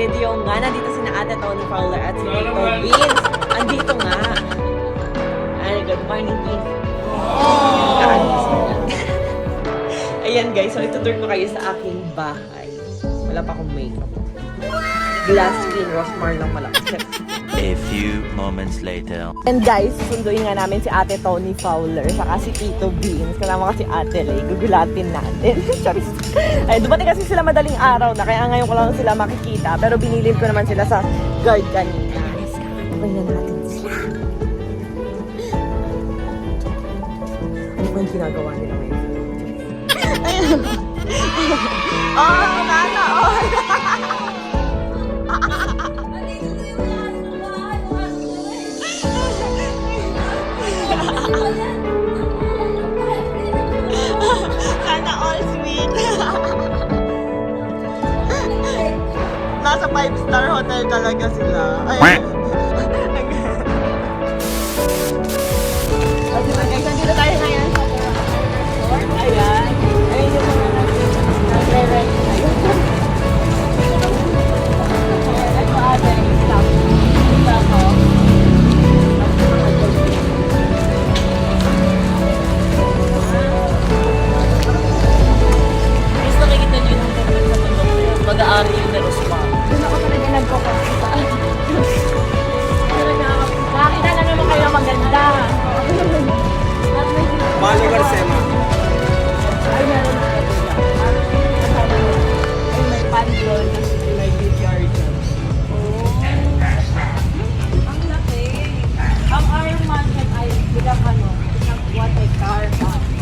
video nga. Nandito si na Ate Tony Fowler at si Tito Vince. Andito nga. Ay, good morning, Vince. Ayan guys, so itutur ko kayo sa aking bahay. Wala pa akong makeup. Glass screen, Rosmar lang malaki. A few moments later. And guys, susunduin nga namin si Ate Tony Fowler saka si Tito Beans. Kasama kasi Ate Lay. Gugulatin natin. Charis. Ay, dumating kasi sila madaling araw na kaya ngayon ko lang sila makikita. Pero binilin ko naman sila sa guard kanina. Guys, tingnan natin sila. Ano ba yung ginagawa nila ngayon? Ayun. Oh, nana! Oh! Sana all sweet. Nasa 5-star hotel talaga sila. Ay. Guys, nandito tayo ngayon sa resort. Ayan. Ayun yung mga nagre-rent ngayon. Ito ate, stop. Ito ako. Mag-aari yung Rosmar. Doon ako talaga nagkakakita. Nakakita na naman kayo maganda. Mali Garcema. Ay, meron na talaga. Ay, may pan doon. May BTR dyan. Ang laki. Ang Iron Mansion ay bilang isang water car.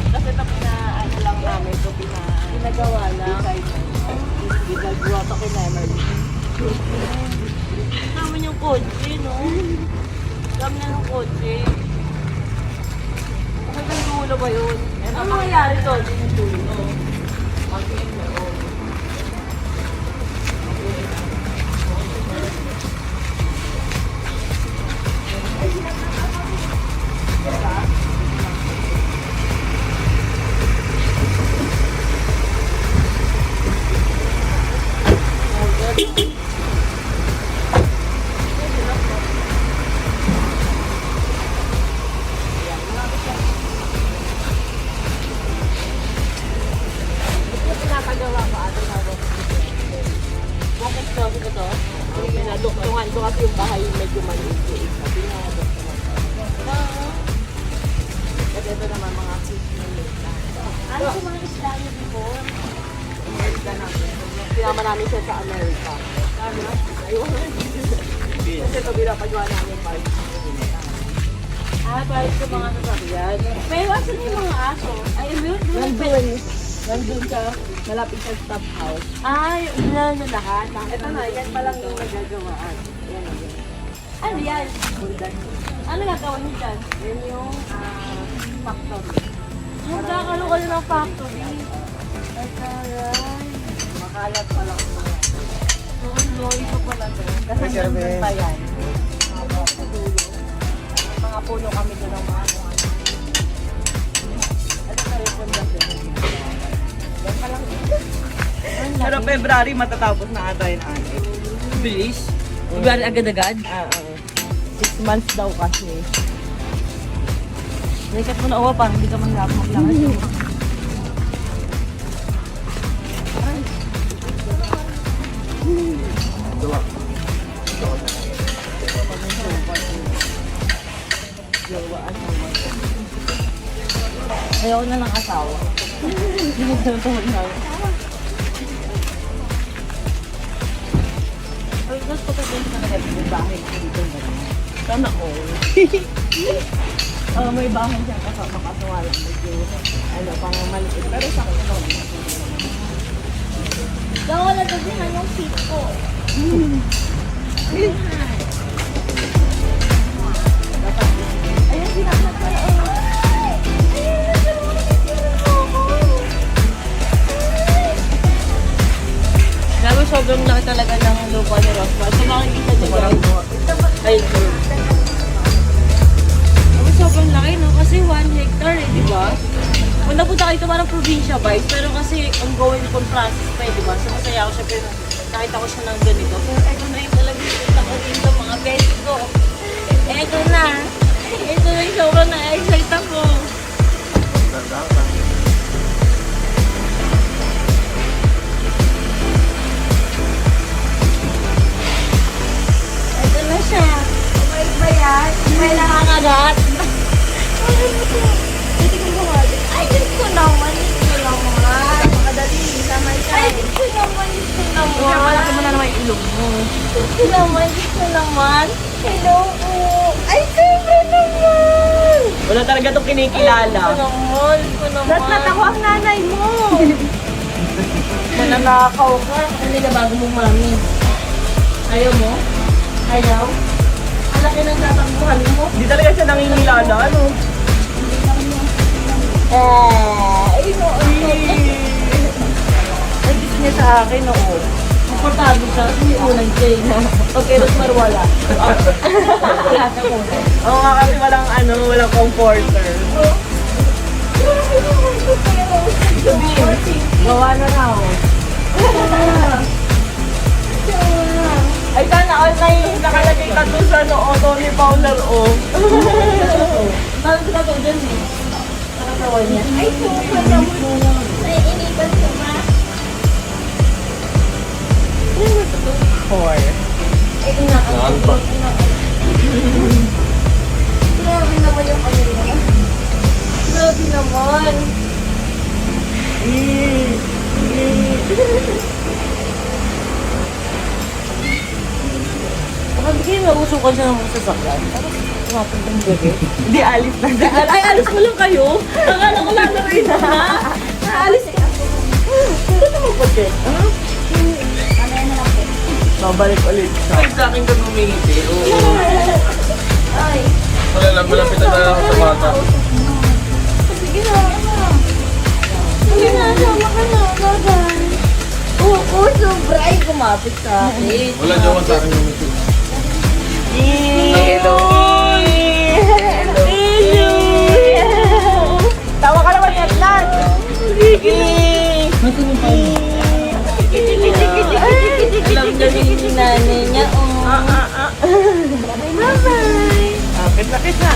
Kasi tapos na lang namin ito pinagawa lang. Ginagawa pa kay Emily. Kasama niyong kotse, no? Kasama na ng kotse. Hanggang dulo ba yun? Ano mangyayari to? Yung dulo. Mag-in mo. Pinapagawa pa ato na walking closet ito. Pinaduktungan ko kasi yung bahay medyo maliit. Pinaduktungan ko. At ito naman mga seasonal na. Ano sa mga isla niyo before? Amerika namin. Pinama namin siya sa Amerika. Ayun. Kasi ito pinapagawa namin park. Park sa mga sasakyan. Pero asan yung mga aso? Ay, Nandun ka, malapit sa stop house. ay, ulan na lahat. Ito na, yan pa lang yung nagagawaan. Yan, yan. Ano yan? Buldan. Ano gagawa niyo dyan? Yan yung factory. Magkakaroon ka na ng factory. Ay, taray. Makalat pa lang ito. Lori ko pala to. Kasi nandun pa yan. Sa dulo. Mga puno kami doon ng mga ano. Ano na rin pundasyon. Yan pa lang. Pero February matatapos na ata yun. Bilis. February agad-agad. 6 months daw kasi. Likat mo na uwa parang hindi ka man maglakad. Ayaw na ng asawa. Hindi ko na tawag na. Ay, gusto ko din sa yung bahay ko dito. Sana all. May bahay siya kasama kasuwala. Medyo, pang maliit. Pero sa akin, Gawa na doon din yung seat ko. ayun, sinasat ko na. Gago sobrang laki talaga ng lupa ni Rosmar. So makikita niyo guys. Ay, sobrang laki no? Kasi 1 hectare eh, di ba? Kung napunta kayo ito parang probinsya vibes, pero kasi ongoing kong process pa eh, di ba? So masaya ako syempre nakita ko siya ng ganito. Pero eto na yung talagang kita ko dito mga beses ko. Eto na. Ito na yung sobrang na-excite ako. Ito na siya. May ba yan? May nakakagat. Ay, Diyos ko naman. Diyos ko naman. Makadali. Sama siya. Ay, Diyos ko naman. Diyos ko naman. Malaki mo na naman yung ilong mo. Diyos ko naman. Diyos ko naman. Hello po. Ay, siyempre naman. Wala talaga itong kinikilala. Diyos ko naman. Diyos ko naman. Lahat ako ang nanay mo. Mananakaw ka. Ano na bago mong mami? Ayaw mo? Ayaw? Ang laki ng tatakbuhan mo. Hindi talaga siya nangingilala, ano? Ay, no. Ay, gusto niya sa akin, oo. Komportable siya. Hindi unang chain. Okay, Ros Marwala. Wala sa kulay. Oo nga kasi walang comforter. Gawa na na ako. Ay, sana online nakalagay ka doon sa Tony Fowler, oh. Parang sila ko dyan eh. Parang kawan niya. Ay, super naman. Naiinipan ko ma. Four. Ay, inakal. Grabe naman yung kanila. Grabe naman. Baka bigay mausok ka siya ng sasakyan. Tapos, mapagdang gabi. Hindi, alis na. Ay, alis mo lang kayo? Akala ko lang na rin na. Naalis eh. Ano mo po, Jen? Babalik ulit siya. Ay, sa akin ka gumingiti. Oo. Ay. Wala lang, malapitan na ako sa bata. Sige na, sige na, sama ka na, bagay. Oo, sobra ay kumapit sa akin. Wala jawan sa akin yung ito. Hello! Hello! Tawa ka naman, Yatlan! Sige! Alam na rin yung nanay niya, oh. Bye-bye. Kapit na.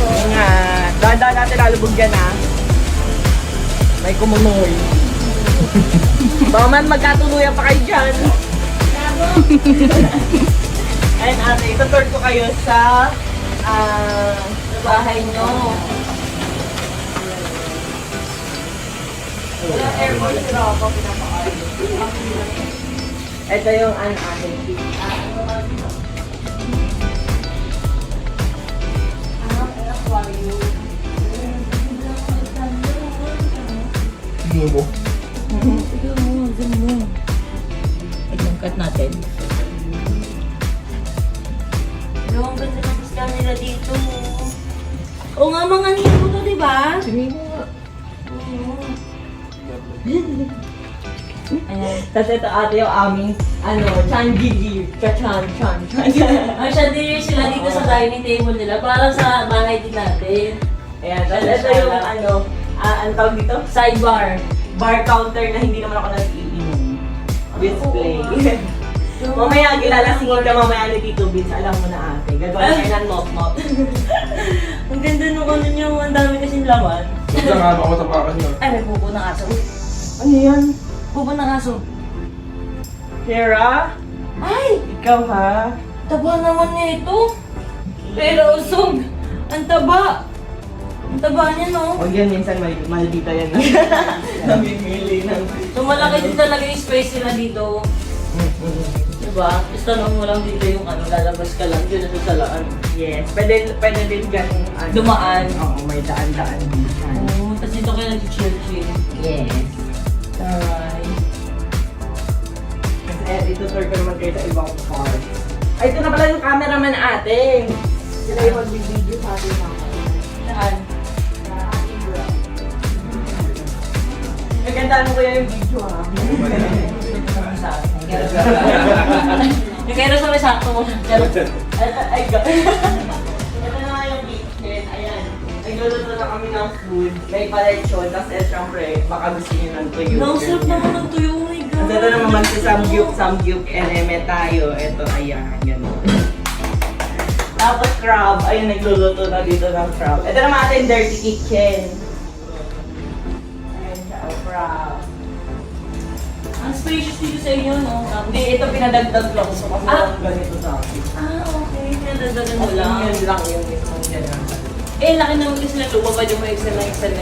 Ingat. Dahan-dahan natin lalubog yan, ha? May kumunoy. Baka man magkatuluyan pa kayo dyan. Ayun, ate, itutur ko kayo sa Bahay niyo. Wala aircon sila ako pinapakain. Ito yung aking Tingnan mo. Yung cut natin. Yung ganda ng isda nila dito. Oo nga, mga nito to, di ba? Tingin mo nga. Ayan. Tapos ito ate yung aming, Changgigi. Chan. Ang chandelier sila dito sa dining table nila. Parang sa bahay din natin. Ayan, tapos ito yung ang tawag dito? Sidebar. Bar counter na hindi naman ako nag-iinom. Display. Oo. Mamaya gilalasingin ka mamaya ni Tito Vince. Alam mo na ate. Gagawin kayo ng mop-mop. Ang ganda nung ano niyo. Ang dami kasing laman. Huwag lang ano ako sa pakas nyo. Ay, may buko ng aso. Ano yan? Buko ng aso. Kira? Ay! Ikaw ha? Taba naman niya ito. Pero usog. Ang taba. Ang taba niya, no? Huwag yan, minsan maldita yan. Namimili ng... So, malaki din talaga yung space nila dito. Diba? Tapos tanong mo lang dito yung lalabas ka lang dito sa salaan. Yes, pwede din dyan. Dumaan. Oo, may daan-daan dyan. Oo, tapos dito kayo nag-chill-chill. Yes. Taray. Kasi itutur ko naman kayo sa ibang part. Ay, ito na pala yung cameraman ate. Sila yung mag-video sa atin mga Saan? Magandaan mo kaya yung video ha. Sa akin. Yung kaya sa may sakto mo. Ay, ito na nga yung kitchen. Ayan. Nagluluto na kami ng food. May paletsyon. Tapos syempre, baka gusto nyo ng tuyo. Ang sarap naman ng tuyo. Oh my God. Tapos ito naman si Samgyup, eneme tayo. Ito, ayan, ganun. Tapos crab, ayun, nagluluto na dito ng crab. Ito naman ating dirty kitchen. Ayan siya, oh, crab. Ang spacious dito sa inyo, no? Hindi, ito pinadagdag lang. So, kasi walang ganito sa akin. Okay. Pinadadagan mo Kasi lang. yun lang yung mismong ganun. Eh, laki naman kasi na lupa pa yung may extend.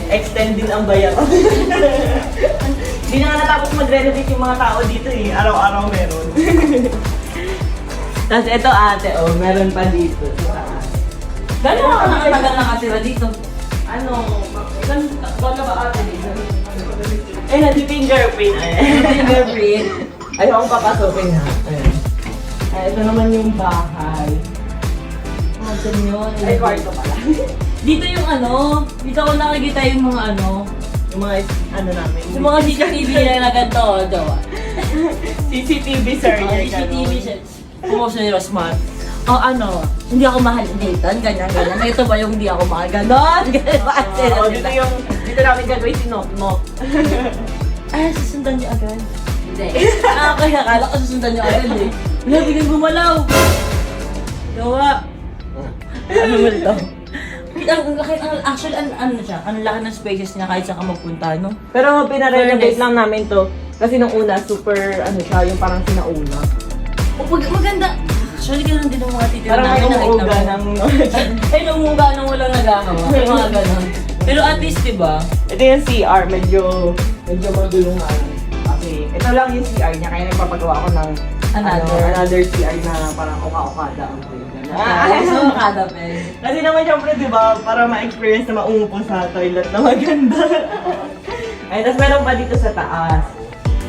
Extend din ang bayaran. Hindi na nga natapos mag-renovate yung mga tao dito eh. Araw-araw meron. Tapos ito ate, oh, meron pa dito. Gano'n ka nakatagal nakatira dito? Ano, ilan ba ba ate dito? Eh, nadi-fingerprint. Fingerprint. Ayaw akong papasukin ha. Ayan. Ay, ito naman yung bahay. Yun. Ay, kwarto pala. Dito yung ano, dito ko nakikita yung mga ano, Yung mga, ano namin. yung mga CCTV na ganito, daw. CCTV, sir. CCTV siya. Promotion ni Rosmar. O ano, hindi ako mahal Nathan, ganyan. Ito ba yung hindi ako mahal? Ganon! Ganyan ba? Oo, dito namin gagawin si Nok. Ay, susundan niyo agad. Hindi. Kaya akala ko susundan niyo agad eh. Wala, biglang gumalaw. Gawa. Ano mo ito? Actually, ano siya? Ang laki ng spaces niya kahit saan ka magpunta, no? Pero pinarenovate Fairness. lang namin to. Kasi nung una, super, ano siya, yung parang sinauna. O, maganda. Actually, ganun din ang mga titira Parang may namin. umuuga ng... Ay, numuga nang walang nagagawa. Yung mga ganun. Pero at least, di ba? Ito yung CR, medyo magulo nga. Kasi ito lang yung CR niya, kaya nagpapagawa ko ng another CR na parang uka-ukada. So, kada pe. Kasi naman syempre, di ba, para ma-experience na maumupo sa toilet na maganda. Ay, tapos meron pa dito sa taas.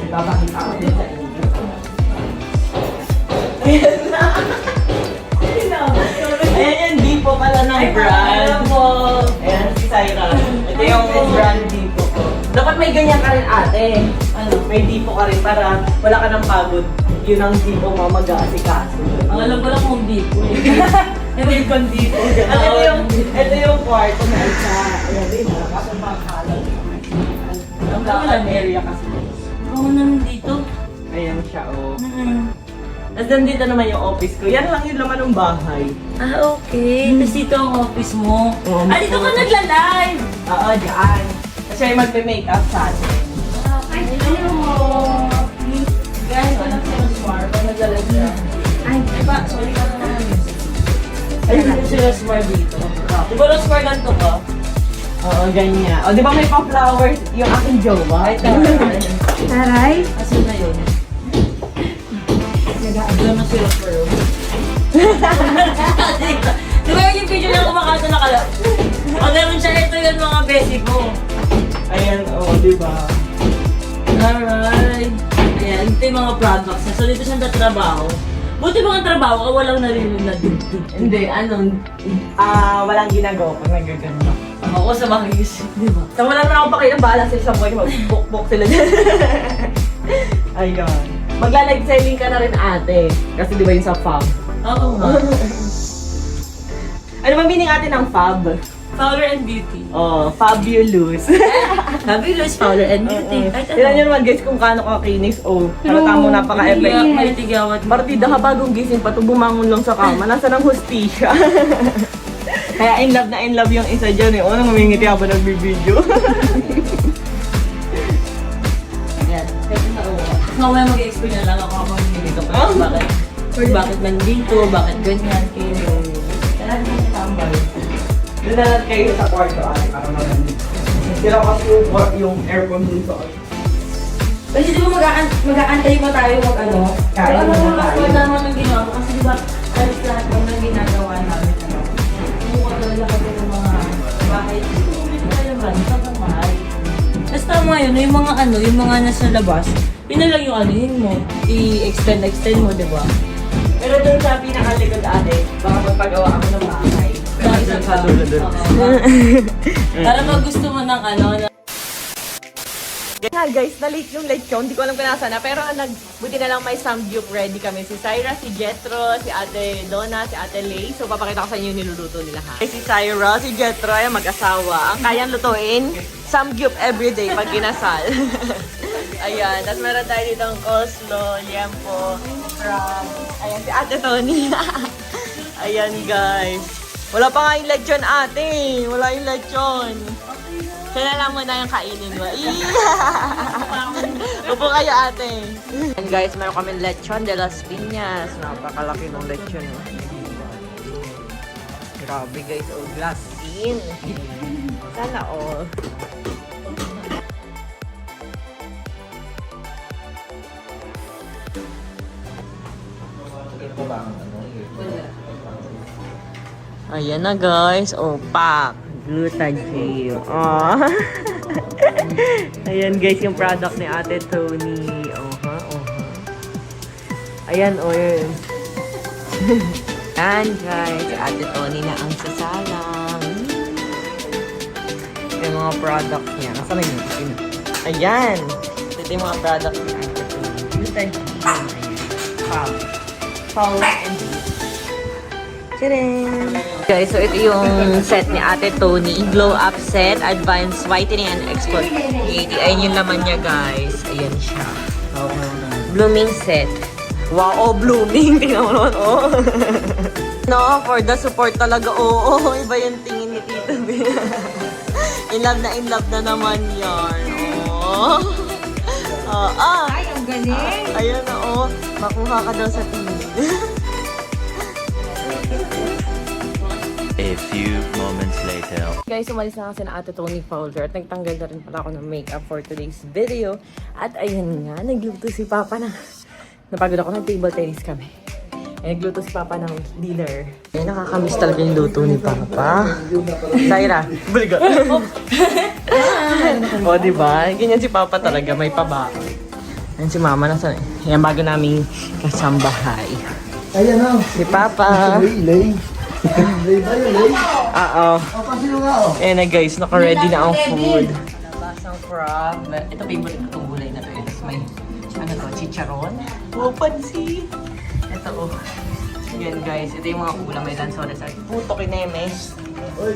Ipapakita ko din sa inyo. Ayan na. Ayan yung Dipo pala ng brand. Ayan, si Syra. Ito yung brand Dipo ko. Dapat may ganyan ka rin ate. Ano, may Dipo ka rin para wala ka ng pagod. Yun ang Dipo mo mag-aasikaso. Ang alam ko lang kung di ko. May Dipo. At ito yung kwarto na isa. Ayan din, malakas ang pangkalan. Ang kalan area kasi. Oo naman dito. Ayan siya, oh. Tapos nandito naman yung office ko. Yan lang yung laman ng bahay. Ah, okay. Tapos dito ang office mo. Oo, Dito ka nagla-live! Oo, dyan. Kasi ay magpe-makeup sa atin. Ay, hello! Guys, alam ko yung smart. Pag nagla-live siya. Ay, diba? Sorry ka naman. Ay, hindi si Rosmar dito. Di ba Rosmar ganito ka? Oo, ganyan. O, di ba may pa-flowers yung aking jowa? Ay, taray. Asan na yun? Nag-aagla na si Rosmar yun. Di ba yung video na kumakanta na kala? O, ganun siya. Ito yung mga basic mo. Ayan, oo, di ba? Alright. Ayan, ito yung mga products niya. So, dito siya tatrabaho. Buti mga trabaho ka, walang narinig na dugtug. Hindi, walang ginagawa pag nagaganda. Ako sa makikis, di ba? So, wala naman ako pakilang bahala sa isang boy. Mag-book sila dyan. Ayun. Magla-live selling ka na rin ate. Kasi di ba yung sa Fab? Oo nga. Ano ba meaning ate ng Fab? Fowler and Beauty. Oh, fabulous. Fabulous, Fowler and Beauty. Kahit Tignan nyo naman guys kung kaano ka kinis. Oh, halata mo napaka-effect. May tigawat. Partida ka bagong gising pa to bumangon lang sa kama. Nasa ng hustisya. Kaya in love yung isa dyan eh. Oh, nang humingiti habang nagbibideo. Ayan. Kasi na uwa. Mamaya mag-explain na lang ako habang nilito ko. Bakit nandito, bakit ganyan, kayo. Kailan ka natambay? Doon na lang kayo sa kwarto ate para maganda. Sila kasi yung aircon dito. Kasi di ba mag-aantay pa tayo mag ano? Kain Ano muna mas tayo. maganda naman ang ginawa ko kasi di ba alis lahat ng ginagawa namin ano? Mukha talaga kami ng mga bahay. Hindi ko kaya ba? Sobrang mahal. Tapos tama yun, yung mga ano, yung mga nasa labas, yun na lang yung ano, yun mo, i-extend mo, di ba? Pero doon sa pinakalikod ate, baka magpagawa ako ng bahay. Pero isang sa dulo doon. Para pag gusto mo ng ano, Hi guys, na-late yung late ko. Hindi ko alam kung nasa na. Pero buti na lang may samgyup ready kami. Si Syra, si Jethro, si Ate Donna, si Ate Lay. So papakita ko sa inyo yung niluluto nila ha. Si Syra, si Jethro, ay mag-asawa. Ang kayang lutuin, samgyup everyday pag kinasal. Ayan, tapos meron tayo dito ang coleslaw, liempo, from, ayan, si Ate Tony. Ayan, guys. Wala pa nga yung lechon, ate. Wala yung lechon. Kaya lang muna yung kainin mo. Upo kayo, ate. And guys, meron kami lechon de las Piñas. Napakalaki ng lechon. Grabe, guys. Oh, glass skin. Sana all. Ayan na, guys. Oh, pak. Glutajil. Oh. Ayan, guys, yung product ni Ate Tony. Oha, oha. Ayan, oh, yun. Ayan, guys. Si Ate Tony na ang sasalang. Yung mga product niya. Nasaan na yun? Ayan. Ito yung mga product ni Ate Tony. Glutajil. Ayan. Foul and Tadam! Guys, so ito yung set ni Ate Tony. Glow Up Set, Advanced Whitening and Exfoliating. Ayun yung laman niya, guys. Ayan siya. Blooming set. Wow, oh, blooming. Tingnan mo naman, oh. No, for the support talaga. Oo, oh, iba yung tingin ni Tito B. In love na naman yarn. Oh. Ay, ang galing! Ayun, oh. Makuha ka daw sa tingin. A few moments later. Guys, umalis na kasi na Ate Tony Fowler at nagtanggal na rin pala ako ng makeup for today's video. At ayun nga, nagluto si Papa ng... Napagod ako, nag-table tennis kami. Nagluto si Papa ng dinner. Eh, nakakamiss talaga yung luto ni Papa. Zaira, buligot. O, diba? Ganyan si Papa talaga, may paba. Ayan si Mama, nasa... Yan, bago naming kasambahay. Ayan na. Si Papa. Lay. Lay ba yun, Lay? Oo. O, pasino nga, o. Ayan na guys, naka-ready na ang food. Labasang crab. Ito favorite ko itong gulay na to. Tapos may, ano to, chicharon. Oh, pansit. Ito oh. Yan guys, ito yung mga ulam. May lansones at puto kinemes.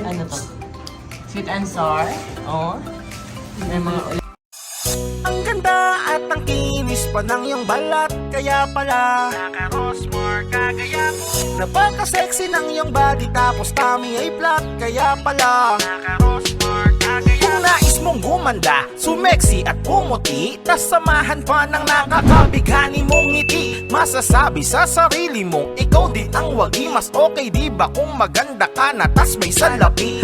Ano to? Sweet and sour. Oh. May mga Ang ganda at ang kinis pa ng iyong balat, kaya pala naka-Rosmore kagaya mo. Napaka-sexy ng iyong body tapos tummy ay flat, kaya pala naka-Rosmore kagaya mo. Kung nais mong gumanda, sumeksi at pumuti, tas samahan pa ng nakakabighani mong ngiti, masasabi sa sarili mong ikaw din ang wagi. Mas okay di ba kung maganda ka na tas may salapi?